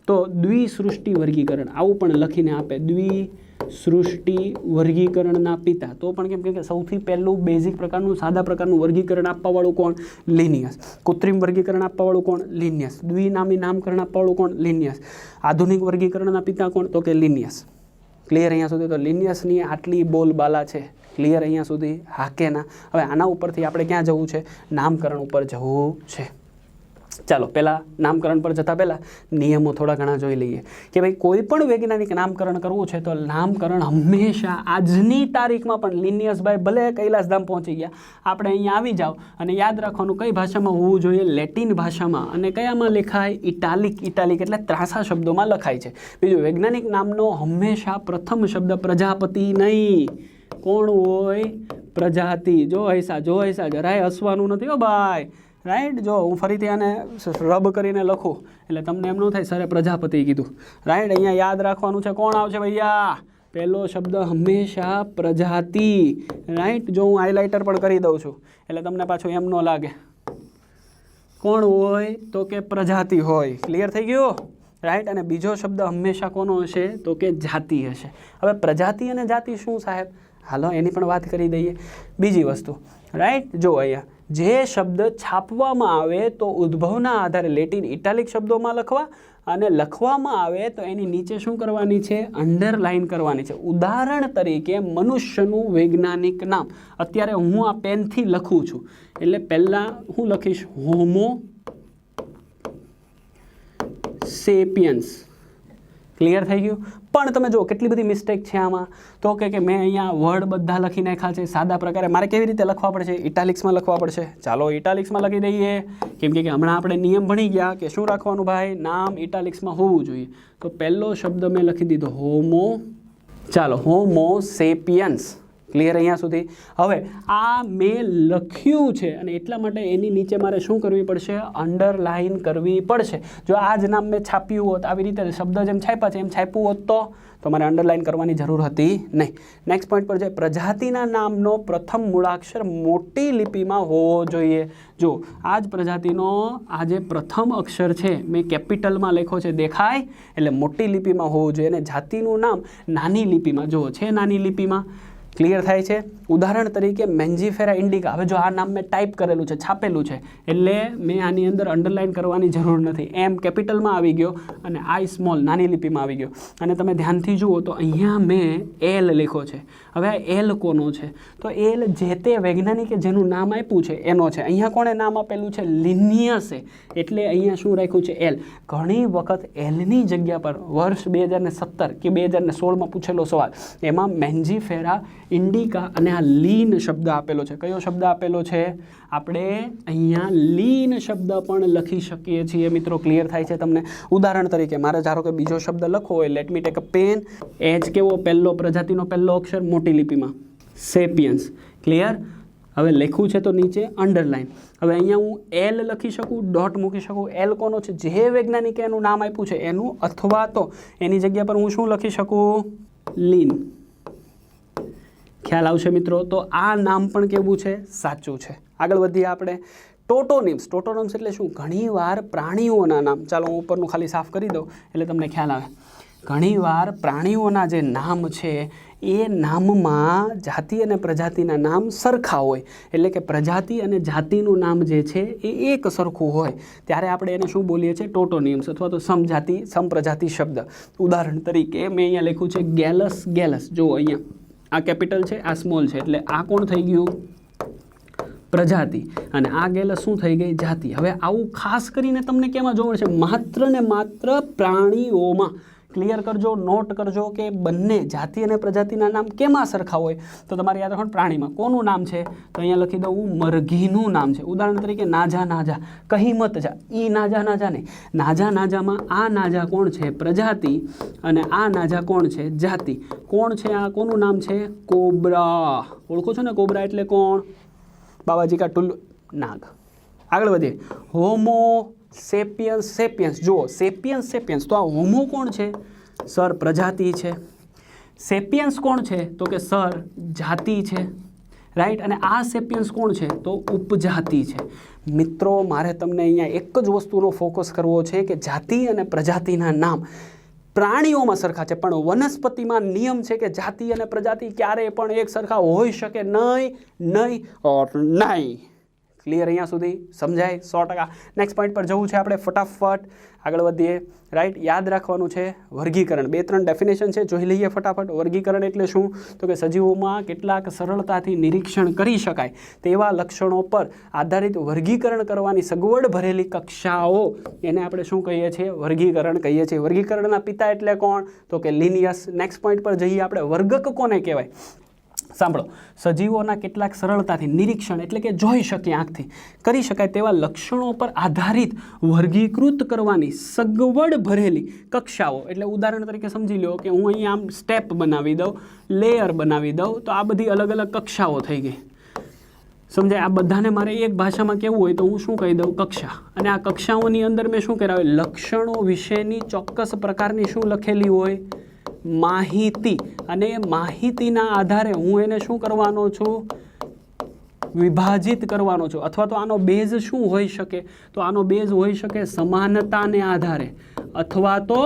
તો દ્વિસૃષ્ટિ વર્ગીકરણ, આવું પણ લખીને આપે. દ્વિસૃષ્ટિ વર્ગીકરણના પિતા તો પણ કેમ કે સૌથી પહેલું બેઝિક પ્રકારનું સાદા પ્રકારનું વર્ગીકરણ આપવાવાળું કોણ? લિનિયસ. કૃત્રિમ વર્ગીકરણ આપવાવાળું કોણ? લિનિયસ. દ્વિનામી નામકરણ આપવાવાળું કોણ? લિનિયસ. આધુનિક વર્ગીકરણના પિતા કોણ? તો કે લિનિયસ. ક્લિયર અહીંયા સુધી? તો લિનિયસની આટલી બોલબાલા છે. ક્લિયર અહીંયા સુધી? હા કે ના? હવે આના ઉપરથી આપણે ક્યાં જવું છે? નામકરણ ઉપર જવું છે. ચાલો, પહેલાં નામકરણ પર જતાં પહેલાં નિયમો થોડા ઘણા જોઈ લઈએ કે ભાઈ કોઈ પણ વૈજ્ઞાનિક નામકરણ કરવું છે તો નામકરણ હંમેશા આજની તારીખમાં પણ લિનિયસભાઈ ભલે કૈલાસધામ પહોંચી ગયા, આપણે અહીંયા આવી જાઓ અને યાદ રાખવાનું કઈ ભાષામાં હોવું જોઈએ? લેટિન ભાષામાં. અને કયામાં લખાય? ઇટાલિક. ઇટાલિક એટલે ત્રાસા શબ્દોમાં લખાય છે. બીજું, વૈજ્ઞાનિક નામનો હંમેશા પ્રથમ શબ્દ પ્રજાપતિ નહીં. કોણ હોય? પ્રજાતિ. જો હૈસા જરાય હસવાનું નથી હો ભાઈ, રાઈટ? જો હું ફરીથી આને રબ કરીને લખું એટલે તમને એમ ન થાય સરે પ્રજાપતિ કીધું, રાઈટ? અહીંયા યાદ રાખવાનું છે કોણ આવશે ભૈયા? પહેલો શબ્દ હંમેશા પ્રજાતિ, રાઈટ? જો હું હાઇલાઇટર પણ કરી દઉં છું એટલે તમને પાછું એમ ન લાગે. કોણ હોય? તો કે પ્રજાતિ હોય. ક્લિયર થઈ ગયું? રાઈટ? અને બીજો શબ્દ હંમેશા કોનો હશે? તો કે જાતિ હશે. હવે પ્રજાતિ અને જાતિ શું સાહેબ? હાલો એની પણ વાત કરી દઈએ. બીજી વસ્તુ, રાઈટ? જો અહીંયા જે શબ્દ છાપવામાં આવે તો ઉદ્ભવના આધારે લેટિન ઇટાલિક શબ્દોમાં લખવા, અને લખવામાં આવે તો એની નીચે શું કરવાની છે? અંડરલાઇન કરવાની છે. ઉદાહરણ તરીકે મનુષ્યનું વૈજ્ઞાનિક નામ. અત્યારે હું આ પેનથી લખું છું એટલે પહેલાં હું લખીશ હોમો સેપિયન્સ. ક્લિયર થઈ ગયું? પણ તમે જો કેટલી બધી મિસ્ટેક છે આમાં. તો કે મેં અહીંયા વર્ડ બધા લખી નાખ્યા છે સાદા પ્રકારે. મારે કેવી રીતે લખવા પડશે? ઇટાલિક્સમાં લખવા પડશે. ચાલો ઇટાલિક્સમાં લખી દઈએ. કેમ કે હમણાં આપણે નિયમ ભણી ગયા કે શું રાખવાનું ભાઈ? નામ ઇટાલિક્સમાં હોવું જોઈએ. તો પહેલો શબ્દ મેં લખી દીધો હોમો. ચાલો, હોમો સેપિયન્સ. ક્લિયર અહીંયા સુધી? હવે આ મેં લખ્યું છે અને એટલા માટે એની નીચે મારે શું કરવી પડશે? અંડરલાઇન કરવી પડશે. જો આ જ નામ મેં છાપ્યું હોત, આવી રીતે શબ્દ જેમ છાપ્યા છે એમ છાપ્યું હોત તો મારે અંડરલાઇન કરવાની જરૂર હતી નહીં. નેક્સ્ટ પોઈન્ટ પર છે, પ્રજાતિના નામનો પ્રથમ મૂળાક્ષર મોટી લિપિમાં હોવો જોઈએ. જો આ જ પ્રજાતિનો આ જે પ્રથમ અક્ષર છે મેં કેપિટલમાં લખ્યો છે, દેખાય? એટલે મોટી લિપિમાં હોવું જોઈએ. અને જાતિનું નામ નાની લિપિમાં. જો છે નાની લિપિમાં. ક્લિયર થાય છે? ઉદાહરણ તરીકે મેન્જીફેરા ઇન્ડિકા. હવે જો આ નામ મેં ટાઈપ કરેલું છે, છાપેલું છે, એટલે મેં આની અંદર અંડરલાઇન કરવાની જરૂર નથી. એમ કેપિટલમાં આવી ગયો અને આઈ સ્મોલ નાની લિપિમાં આવી ગયો. અને તમે ધ્યાનથી જુઓ તો અહીંયા મેં એલ લખ્યો છે. હવે આ એલ કોનો છે? તો એલ જે તે વૈજ્ઞાનિકે જેનું નામ આપ્યું છે એનો છે. અહીંયા કોણે નામ આપેલું છે? લિનિયસે. એટલે અહીંયા શું રાખ્યું છે? એલ. ઘણી વખત એલની જગ્યા પર વર્ષ 2017 કે 2016માં પૂછેલો સવાલ, એમાં મેન્જીફેરા ઇન્ડિકા અને આ લીન શબ્દ આપેલો છે. કયો શબ્દ આપેલો છે? આપણે અહીંયા લીન શબ્દ પણ લખી શકીએ છીએ મિત્રો. ક્લિયર થાય છે તમને? ઉદાહરણ તરીકે મારે ધારો કે બીજો શબ્દ લખવો હોય, let me take a pen. H કેવો? પહેલો, પ્રજાતિનો પહેલો અક્ષર મોટી લિપિમાં, સેપિયન્સ. ક્લિયર? હવે લખ્યું છે તો નીચે અંડરલાઇન. હવે અહીંયા હું એલ લખી શકું, ડોટ મૂકી શકું. એલ કોનો છે? જે વૈજ્ઞાનિકે એનું નામ આપ્યું છે એનું, અથવા તો એની જગ્યા પર હું શું લખી શકું? લીન. ખ્યાલ આવશે મિત્રો? તો આ નામ પણ કેવું છે? સાચું છે. આગળ વધીએ આપણે. ટોટોનિમ્સ. ટોટોનિમ્સ એટલે શું? ઘણીવાર પ્રાણીઓના નામ. ચાલો હું ઉપરનું ખાલી સાફ કરી દઉં એટલે તમને ખ્યાલ આવે. ઘણીવાર પ્રાણીઓના જે નામ છે એ નામમાં જાતિ અને પ્રજાતિના નામ સરખા હોય. એટલે કે પ્રજાતિ અને જાતિનું નામ જે છે એ એક સરખું હોય ત્યારે આપણે એને શું બોલીએ છીએ? ટોટોનિમ્સ અથવા તો સમજાતિ સમપ્રજાતિ શબ્દ. ઉદાહરણ તરીકે મેં અહીંયા લખ્યું છે ગેલસ. ગેલસ જો અહીંયા આ કેપિટલ છે, આ સ્મોલ છે, એટલે આ કોણ થઈ ગયું? પ્રજાતિ. અને આ ગેલસ શું થઈ ગઈ? જાતિ. હવે આવું ખાસ કરીને તમને કેમાં જોવા મળશે? માત્ર ને માત્ર પ્રાણીઓમાં. ક્લિયર કરજો, નોટ કરજો કે બંને જાતિ અને પ્રજાતિના નામ કેમાં સરખા હોય. તો તમારે યાદ રાખવાનું પ્રાણીમાં કોનું નામ છે, તો અહીંયા લખી દઉં મરઘીનું નામ છે. ઉદાહરણ તરીકે નાજા નાજા, કહી મત જા, ઈ નાજા નાજા નહીં. નાજા નાજામાં આ નાજા કોણ છે, પ્રજાતિ, અને આ નાજા કોણ છે, જાતિ. કોણ છે આ, કોનું નામ છે, કોબરા. ઓળખો છો ને કોબરા એટલે કોણ, બાબાજી કા ટુલ્લુ, નાગ. આગળ વધીએ. હોમો સેપિયન્સ, સેપિયન્સ જુઓ, સેપિયન્સ સેપિયન્સ, તો આ હોમો કોણ છે, સર પ્રજાતિ છે. સેપિયન્સ કોણ છે, તો કે સર જાતિ છે, રાઈટ. અને આ સેપિયન્સ કોણ છે, તો ઉપજાતિ છે. મિત્રો મારે તમને અહીંયા એક જ વસ્તુનો ફોકસ કરવો છે કે જાતિ અને પ્રજાતિના નામ પ્રાણીઓમાં સરખા છે, પણ વનસ્પતિમાં નિયમ છે કે જાતિ અને પ્રજાતિ ક્યારેય પણ એક સરખા હોઈ શકે નહીં ઓર નહીં. ક્લિયર અહીંયા સુધી સમજાય 100%. નેક્સ્ટ પોઈન્ટ પર જવું છે આપણે ફટાફટ, આગળ વધીએ. રાઈટ, યાદ રાખવાનું છે વર્ગીકરણ. 2-3 ડેફિનેશન છે, જોઈ લઈએ ફટાફટ. વર્ગીકરણ એટલે શું, તો કે સજીવોમાં કેટલાક સરળતાથી નિરીક્ષણ કરી શકાય તેવા લક્ષણો પર આધારિત વર્ગીકરણ કરવાની સગવડ ભરેલી કક્ષાઓ, એને આપણે શું કહીએ છીએ, વર્ગીકરણ કહીએ છીએ. વર્ગીકરણના પિતા એટલે કોણ, તો કે લિનિયસ. નેક્સ્ટ પોઈન્ટ પર જઈએ આપણે, વર્ગક કોને કહેવાય. સાંભળો, સજીવોના કેટલાક સરળતાથી નિરીક્ષણ એટલે કે જોઈ શકીએ આંખથી કરી શકાય તેવા લક્ષણો પર આધારિત વર્ગીકૃત કરવાની સગવડ ભરેલી કક્ષાઓ. એટલે ઉદાહરણ તરીકે સમજી લો કે હું અહીંયા આમ સ્ટેપ બનાવી દઉં, લેયર બનાવી દઉં, તો આ બધી અલગ અલગ કક્ષાઓ થઈ ગઈ. સમજાય? આ બધાને મારે એક ભાષામાં કહેવું હોય તો હું શું કહી દઉં, કક્ષા. અને આ કક્ષાઓની અંદર મેં શું કરાવે, લક્ષણો વિશેની ચોક્કસ પ્રકારની શું લખેલી હોય, માહિતી. અને માહિતીના આધારે હું એને શું કરવાનો છું, વિભાજિત કરવાનો છું. અથવા તો આનો બેઝ શું હોઈ શકે, તો આનો બેઝ હોઈ શકે સમાનતાને આધારે અથવા તો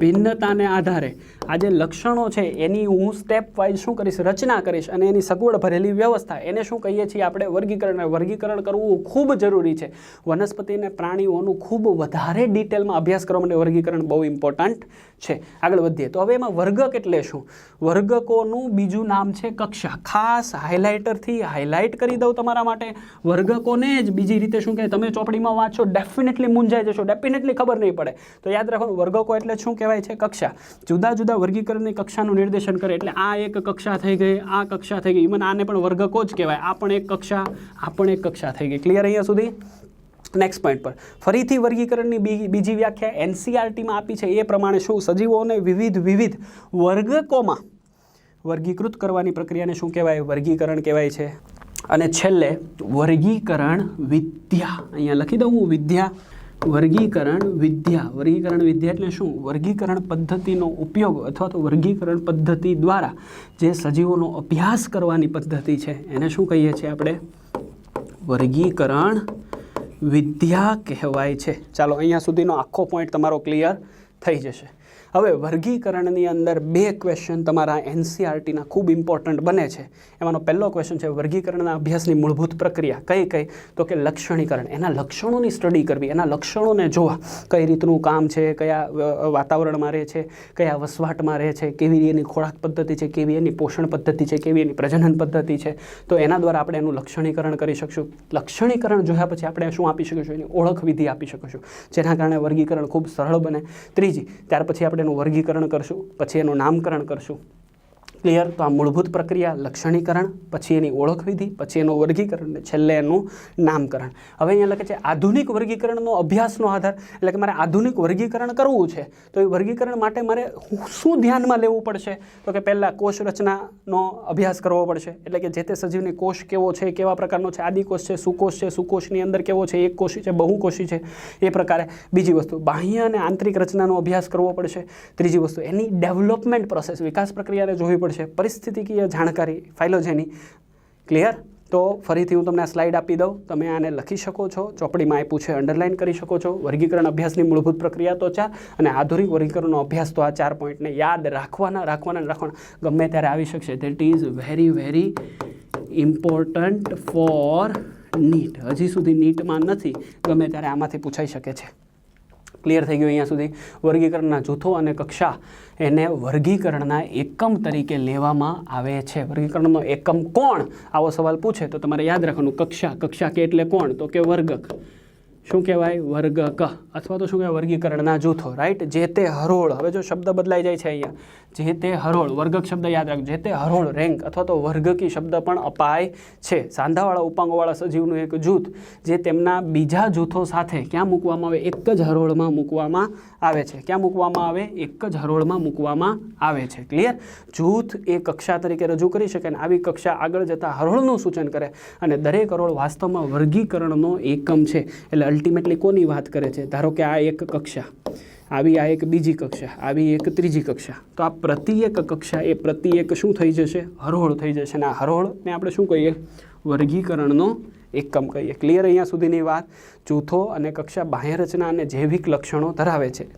ભિન્નતાને આધારે. આ જે લક્ષણો છે એની હું સ્ટેપ વાઇઝ શું કરીશ, રચના કરીશ, અને એની સગવડ ભરેલી વ્યવસ્થા, એને શું કહીએ છીએ આપણે, વર્ગીકરણ. વર્ગીકરણ કરવું ખૂબ જરૂરી છે. વનસ્પતિ અને પ્રાણીઓનું ખૂબ વધારે ડિટેલમાં અભ્યાસ કરવા માટે વર્ગીકરણ બહુ ઇમ્પોર્ટન્ટ છે. આગળ વધીએ તો હવે એમાં વર્ગક એટલે શું, વર્ગકોનું બીજું નામ છે કક્ષા. ખાસ હાઇલાઇટરથી હાઇલાઇટ કરી દઉં તમારા માટે, વર્ગકોને જ બીજી રીતે શું કહે, તમે ચોપડીમાં વાંચો ડેફિનેટલી મૂંઝાઈ જશો, ડેફિનેટલી ખબર નહીં પડે. તો યાદ રાખવાનું, વર્ગકો એટલે શું કહેવાય છે, કક્ષા. જુદા જુદા વર્ગીકરણની કક્ષાનું નિર્દેશન કરે. એટલે આ એક કક્ષા થઈ ગઈ, આ કક્ષા થઈ ગઈ, ઇવન આને પણ વર્ગકો જ કહેવાય. આ પણ એક કક્ષા, આ પણ એક કક્ષા થઈ ગઈ. ક્લિયર અહીંયા સુધી? નેક્સ્ટ પોઈન્ટ પર ફરીથી વર્ગીકરણની બીજી વ્યાખ્યા એનસીઆરટીમાં આપી છે એ પ્રમાણે શું, સજીવોને વિવિધ વર્ગકોમાં વર્ગીકૃત કરવાની પ્રક્રિયાને શું કહેવાય, વર્ગીકરણ કહેવાય છે. અને છેલ્લે વર્ગીકરણ વિદ્યા, અહીંયા લખી દઉં હું વિદ્યા. વર્ગીકરણ વિદ્યા એટલે શું, વર્ગીકરણ પદ્ધતિનો ઉપયોગ અથવા તો વર્ગીકરણ પદ્ધતિ દ્વારા જે સજીવોનો અભ્યાસ કરવાની પદ્ધતિ છે એને શું કહીએ છીએ આપણે, વર્ગીકરણ વિદ્યા કહેવાય છે. ચાલો અહીંયા સુધીનો આખો પોઈન્ટ તમારો ક્લિયર થઈ જશે. હવે વર્ગીકરણની અંદર 2 ક્વેશ્ચન તમારા એનસીઆરટીના ખૂબ ઇમ્પોર્ટન્ટ બને છે. એમાંનો પહેલો ક્વેશ્ચન છે વર્ગીકરણના અભ્યાસની મૂળભૂત પ્રક્રિયા. કઈ તો કે લક્ષણીકરણ. એના લક્ષણોની સ્ટડી કરવી, એના લક્ષણોને જોવા, કઈ રીતનું કામ છે, કયા વાતાવરણમાં રહે છે, કયા વસવાટમાં રહે છે, કેવી એની ખોરાક પદ્ધતિ છે, કેવી એની પોષણ પદ્ધતિ છે, કેવી એની પ્રજનન પદ્ધતિ છે. તો એના દ્વારા આપણે એનું લક્ષણીકરણ કરી શકશું. લક્ષણીકરણ જોયા પછી આપણે શું આપી શકીશું, એની ઓળખ વિધિ આપી શકીશું, જેના કારણે વર્ગીકરણ ખૂબ સરળ બને. ત્રીજી, ત્યાર પછી આપણે એનું વર્ગીકરણ કરશું, પછી એનું નામકરણ કરશું. ક્લિયર? તો આ મૂળભૂત પ્રક્રિયા, લક્ષણીકરણ, પછી એની ઓળખ વિધિ, પછી એનું વર્ગીકરણ, ને છેલ્લે એનું નામકરણ. હવે અહીંયા લખે છે આધુનિક વર્ગીકરણનો અભ્યાસનો આધાર. એટલે કે મારે આધુનિક વર્ગીકરણ કરવું છે તો એ વર્ગીકરણ માટે મારે શું ધ્યાનમાં લેવું પડશે, તો કે પહેલાં કોષ રચનાનો અભ્યાસ કરવો પડશે. એટલે કે જે તે સજીવની કોષ કેવો છે, કેવા પ્રકારનો છે, આદિકોષ છે, સુકોષ છે, સુકોષની અંદર કેવો છે, એક કોષી છે, બહુકોષી છે, એ પ્રકારે. બીજી વસ્તુ, બાહ્ય અને આંતરિક રચનાનો અભ્યાસ કરવો પડશે. ત્રીજી વસ્તુ, એની ડેવલપમેન્ટ પ્રોસેસ, વિકાસ પ્રક્રિયાને જોવી પડશે. પરિસ્થિતિકીય જાણકારી, ફાઇલોજેની. ક્લિયર? તો ફરીથી હું તમને આ સ્લાઇડ આપી દઉં, તમે આને લખી શકો છો, ચોપડીમાં આપ્યું છે, અંડરલાઇન કરી શકો છો. વર્ગીકરણ અભ્યાસની મૂળભૂત પ્રક્રિયા તો 4 અને આધુનિક વર્ગીકરણનો અભ્યાસ તો આ 4 પોઈન્ટને યાદ રાખવાના. ગમે ત્યારે આવી શકશે. That is very important for NEET. હજી સુધી નીટમાં નથી, ગમે ત્યારે આમાંથી પૂછાઈ શકે છે. ક્લિયર થઈ ગયું અહીંયા સુધી? વર્ગીકરણના જૂથો અને કક્ષા એને વર્ગીકરણના એકમ તરીકે લેવામાં આવે છે. વર્ગીકરણનો એકમ કોણ, આવો સવાલ પૂછે તો તમારે યાદ રાખવાનું, કક્ષા કે એટલે કોણ, તો કે વર્ગક. શું કહેવાય? વર્ગક, અથવા તો શું કહેવાય? વર્ગીકરણના જૂથો, રાઈટ? જે તે હરોળ, હવે જો શબ્દ બદલાઈ જાય છે અહીંયા, જે તે હરોળ, વર્ગક શબ્દ યાદ રાખજો, જે તે હરોળ રેન્ક અથવા તો વર્ગકી શબ્દ પણ અપાય છે. સાંધાવાળા ઉપાંગોવાળા સજીવનું એક જૂથ જે તેમના બીજા જૂથો સાથે ક્યાં મૂકવામાં આવે? એક જ હરોળમાં મૂકવામાં આવે છે. ક્યાં મૂકવામાં આવે? એક જ હરોળમાં મૂકવામાં આવે છે. ક્લિયર? જૂથ એ કક્ષા તરીકે રજૂ કરી શકે અને આવી કક્ષા આગળ જતા હરોળનું સૂચન કરે અને દરેક હરોળ વાસ્તવમાં વર્ગીકરણનો એકમ છે. એટલે અલ્ટિમેટલી કોની વાત કરે છે? ધારો કે આ એક કક્ષા, આવી આ એક બીજી કક્ષા, આવી એક ત્રીજી કક્ષા, તો આ પ્રતિ એક કક્ષા એ પ્રતિ એક શું થઈ જશે? હરોળ થઈ જશે. અને આ હરોળને આપણે શું કહીએ? વર્ગીકરણનો એકમ કહીએ. ક્લિયર અહીંયા સુધીની વાત? જૂથો અને કક્ષા બાહ્ય રચના અને જૈવિક લક્ષણો ધરાવે છે,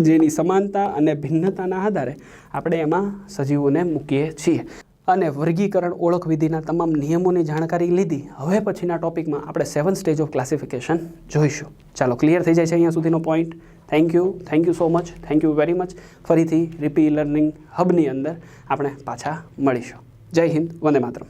જેની સમાનતા અને ભિન્નતાના આધારે આપણે એમાં સજીવોને મૂકીએ છીએ. અને વર્ગીકરણ ઓળખ વિધિના તમામ નિયમોની જાણકારી લીધી. હવે પછીના ટોપિકમાં આપણે 7 સ્ટેજ ઓફ ક્લાસિફિકેશન જોઈશું. ચાલો, ક્લિયર થઈ જાય છે અહીંયા સુધીનો point? Thank you so much, thank you very much. ફરીથી રીપી લર્નિંગ હબની અંદર આપણે પાછા મળીશું. જય હિન્દ, વંદે માતરમ.